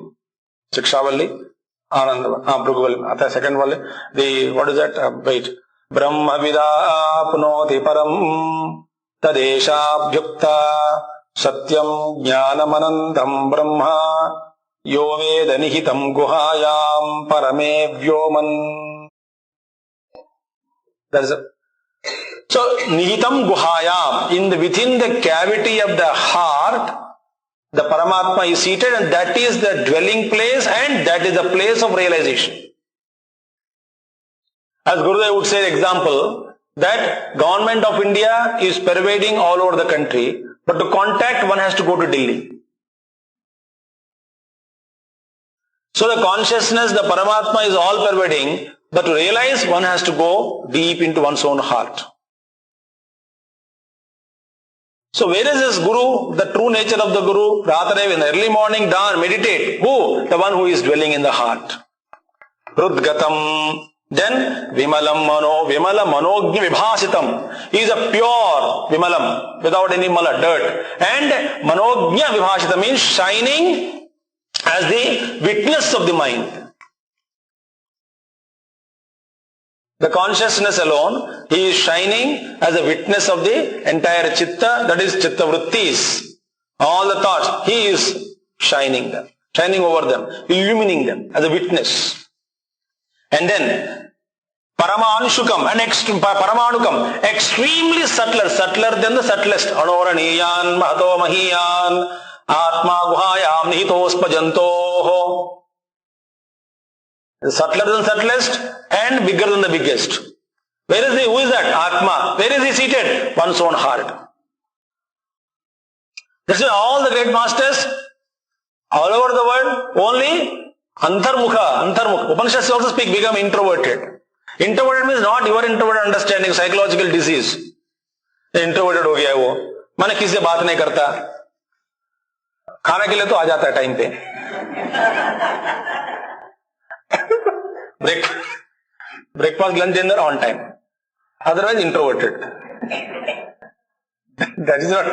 Shikshavalli, Ananda, Bhruguvalli, second Valli, the, what is that, wait, Brahma vida apnoti param tadeshabhyukta satyam jnanamanandam brahma yo veda nihitam guhayam parame vyoman. That is it. So, nihitam guhayam, within the cavity of the heart, the Paramatma is seated, and that is the dwelling place, and that is the place of realization. As Gurudev would say, example, that government of India is pervading all over the country, but to contact one has to go to Delhi. So the consciousness, the Paramatma is all pervading, but to realize one has to go deep into one's own heart. So where is this Guru, the true nature of the Guru? Ratarev, in the early morning, dawn, meditate. Who? The one who is dwelling in the heart. Rudgatam. Then Vimalam Mano, Vimala Manognya Vibhasitam. He is a pure Vimalam, without any mala, dirt. And Manognya Vibhasitam means shining as the witness of the mind. The consciousness alone, he is shining as a witness of the entire chitta, that is chitta vrittis. All the thoughts, he is shining them, shining over them, illumining them as a witness. And then Paramanshukam and Paramanukam, extremely subtler than the subtlest. Anoraniyan, Mahato Mahiyan, Atma Guhayam, Nihitospajantoho. Subtler than subtlest and bigger than the biggest. Where is he? Who is that? Atma. Where is he seated? One's own heart. That's why all the great masters all over the world only Antarmukha. Upanishads also speak, become introverted. Introverted means not your introverted understanding, psychological disease. Introverted हो गया है वो, माने किसी से बात नहीं करता, खाने के लिए तो आ जाता है टाइम पे, breakfast, lunch, dinner on time. Otherwise introverted. That is not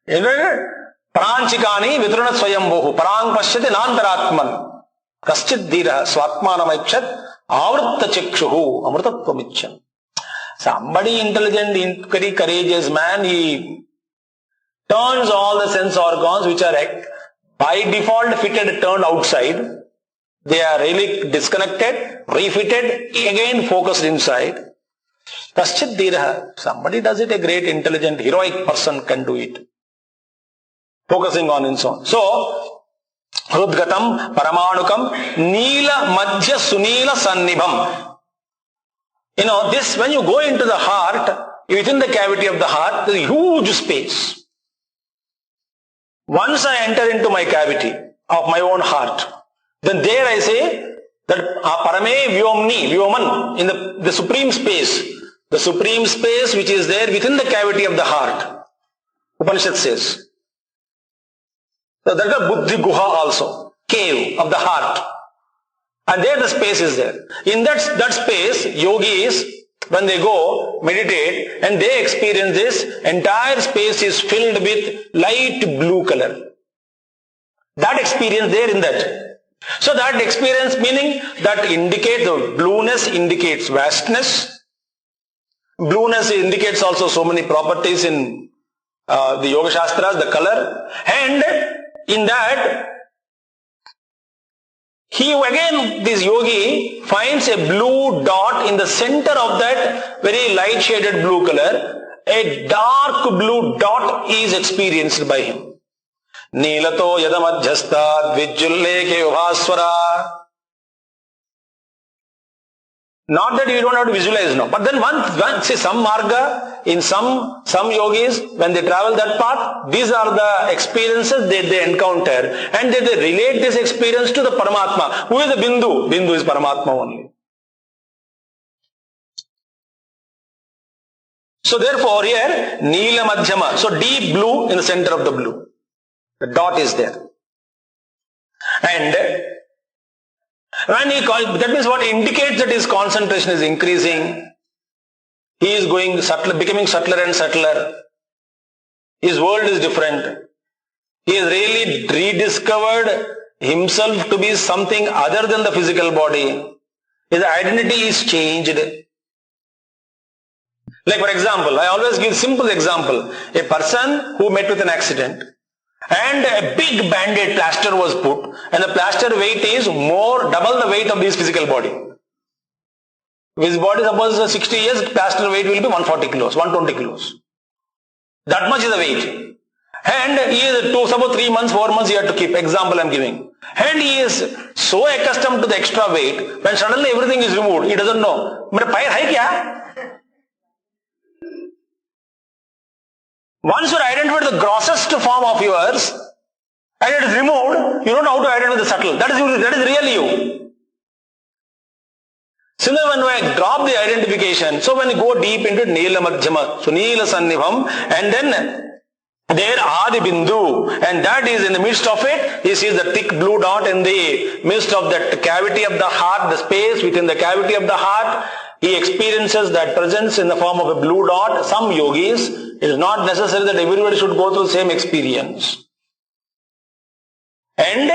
introverted. Pranchikani vitruna swayambhu parang pashyate nantaratman kaschid dhira swatmanamaichat avrutta chakshuhu amrutattvamichan. Somebody intelligent, inquiry, courageous man, he turns all the sense organs which are by default fitted, turned outside. They are really disconnected, refitted, again focused inside. Kaschid dhira. Somebody does it, a great, intelligent, heroic person can do it. Focusing on and so on. So, Rudgatam, Paramanukam, Neela Madhya Sunila Sannibham. You know, this, when you go into the heart, within the cavity of the heart, there is a huge space. Once I enter into my cavity of my own heart, then there I say that Parame Vyomni, Vyoman, in the supreme space which is there within the cavity of the heart. Upanishad says. So that is a Buddhi Guha also, cave of the heart. And there the space is there. In that space, yogis, when they go meditate and they experience this, entire space is filled with light blue color. That experience there in that. So that experience, meaning that indicates, the blueness indicates vastness. Blueness indicates also so many properties in the Yoga Shastras, the color. And in that, this yogi finds a blue dot in the center of that very light shaded blue color. A dark blue dot is experienced by him. Neelato yadamadhyastad vijjulleke ubhaswara. Not that you don't have to visualize now, but then once say some marga, in some yogis, when they travel that path, these are the experiences they encounter, and they relate this experience to the Paramatma. Who is the Bindu? Bindu is Paramatma only. So therefore here, Neela Madhyama, so deep blue in the center of the blue. The dot is there. And when that means what indicates that his concentration is increasing. He is going subtler, becoming subtler and subtler. His world is different. He has really rediscovered himself to be something other than the physical body. His identity is changed. Like for example, I always give simple example. A person who met with an accident, and a big band-aid plaster was put, and the plaster weight is double the weight of his physical body. If his body suppose is 60 years, plaster weight will be 140 kilos, 120 kilos. That much is the weight. And he is suppose 3 months, 4 months he had to keep. Example I am giving. And he is so accustomed to the extra weight, when suddenly everything is removed, he doesn't know. Mera pair hai kya? Once you identify the grossest form of yours, and it is removed, you don't know how to identify the subtle. That is really you. Similarly, when I drop the identification, so when you go deep into Neela Madhyama, so Neela Sannibham, and then There Adi Bindu, and that is in the midst of it. He sees the thick blue dot in the midst of that cavity of the heart, the space within the cavity of the heart. He experiences that presence in the form of a blue dot. Some yogis, it is not necessary that everybody should go through the same experience. And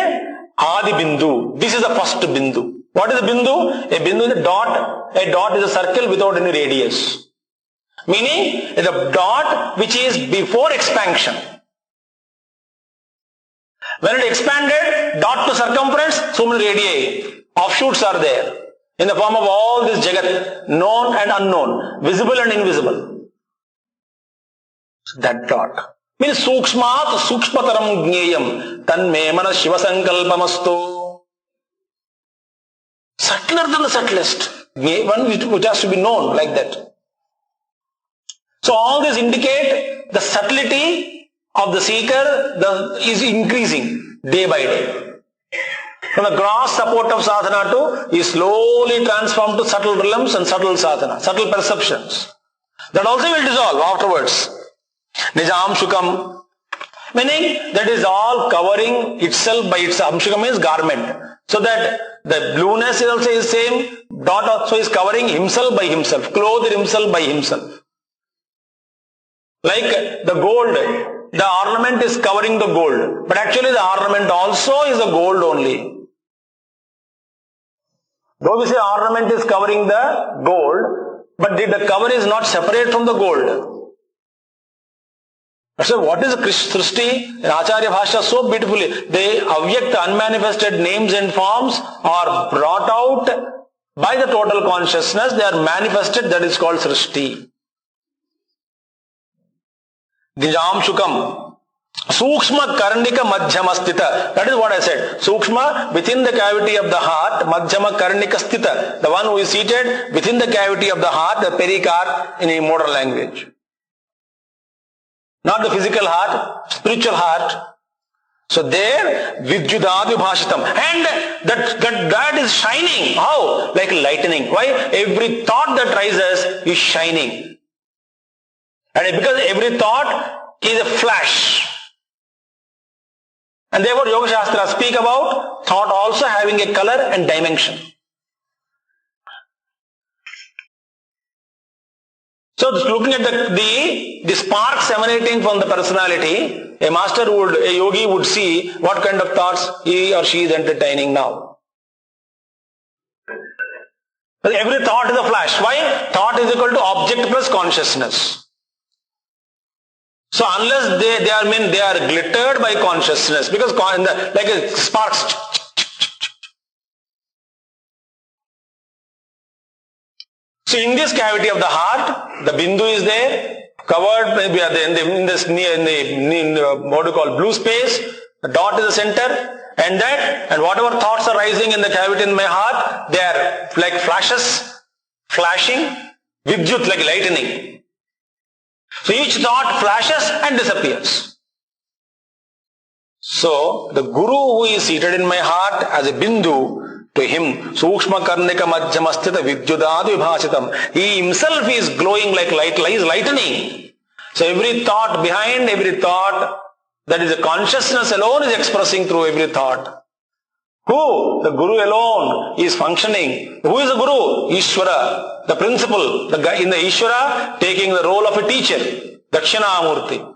Adi Bindu, this is the first Bindu. What is a Bindu? A Bindu is a dot. A dot is a circle without any radius. Meaning, it's a dot which is before expansion. When it expanded, dot to circumference, so many radii, offshoots are there. In the form of all this Jagat, known and unknown, visible and invisible. So that dot. Means Sukshmat Sukshmataram Jneyam Tanme Mana Shiva Sankalpamastu. Subtler than the subtlest. One which has to be known like that. So all this indicate the subtlety of the seeker is increasing day by day. From the gross support of sadhana to, he slowly transformed to subtle realms and subtle sadhana, subtle perceptions. That also will dissolve afterwards. Nijam Shukam, meaning that is all covering itself by itself. Amshukam means garment. So that the blueness is also the same, dot also is covering himself by himself, clothed himself by himself. Like the gold, the ornament is covering the gold, but actually the ornament also is a gold only. Though we say ornament is covering the gold, but the cover is not separate from the gold. So what is Srishti? In Acharya Bhashya so beautifully, the avyakta, unmanifested names and forms are brought out by the total consciousness. They are manifested, that is called Srishti. Dijam Shukam. Sukshma Karnika Madhyama Stita. That is what I said. Sukshma within the cavity of the heart, Madhyama Karnika Stita. The one who is seated within the cavity of the heart, the pericarp in a modern language. Not the physical heart, spiritual heart. So there, Vidyudadu Bhashitam. And that is shining. How? Like lightning. Why? Every thought that rises is shining. And because every thought is a flash. And therefore Yoga Shastra speak about thought also having a color and dimension. So looking at the sparks emanating from the personality, a yogi would see what kind of thoughts he or she is entertaining now. Every thought is a flash. Why? Thought is equal to object plus consciousness. So unless they are glittered by consciousness, because like a sparks. So in this cavity of the heart, the bindu is there, covered in the what you call blue space. The dot is the center, and whatever thoughts are rising in the cavity in my heart, they are like flashes, flashing, vidyut, like lightning. So each thought flashes and disappears. So the Guru who is seated in my heart as a bindu, to him, Sukshma Karnika Madhyamastita Vidyudadu Vibhasitam. He himself is glowing like light, is lightning. So every thought behind every thought, that is the consciousness alone is expressing through every thought. Who? The Guru alone is functioning. Who is the Guru? Ishvara, the principal, the guy in the Ishvara taking the role of a teacher, Dakshinamurti.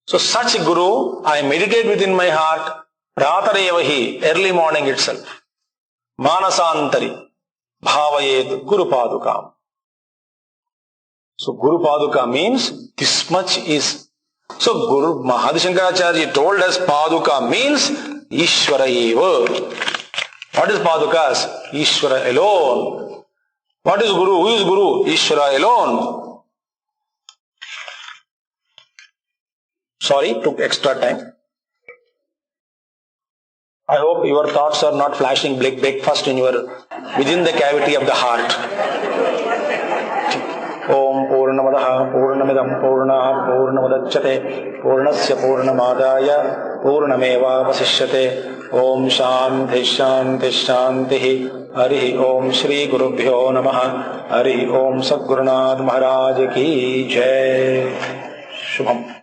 So such a Guru, I meditate within my heart, Ratarevahi, early morning itself. Manasantari, Bhavayed Guru Padukam. So Guru Paduka means this much is. So Guru Mahadi Shankaracharya told us Paduka means Ishvara eva. What is Padukas? Ishvara alone. What is Guru? Who is Guru? Ishvara alone. Sorry, took extra time. I hope your thoughts are not flashing breakfast within the cavity of the heart. Om Purnamadaha Purnamidam Purna Purnamudachyate Purnasya Purnamadaya Purnameva Vasishyate Om Shanti Shanti Shanti Hari ओम श्री गुरुभ्यो नमः। हरि ओम सद्गुरुनाथ महाराज की जय। शुभम।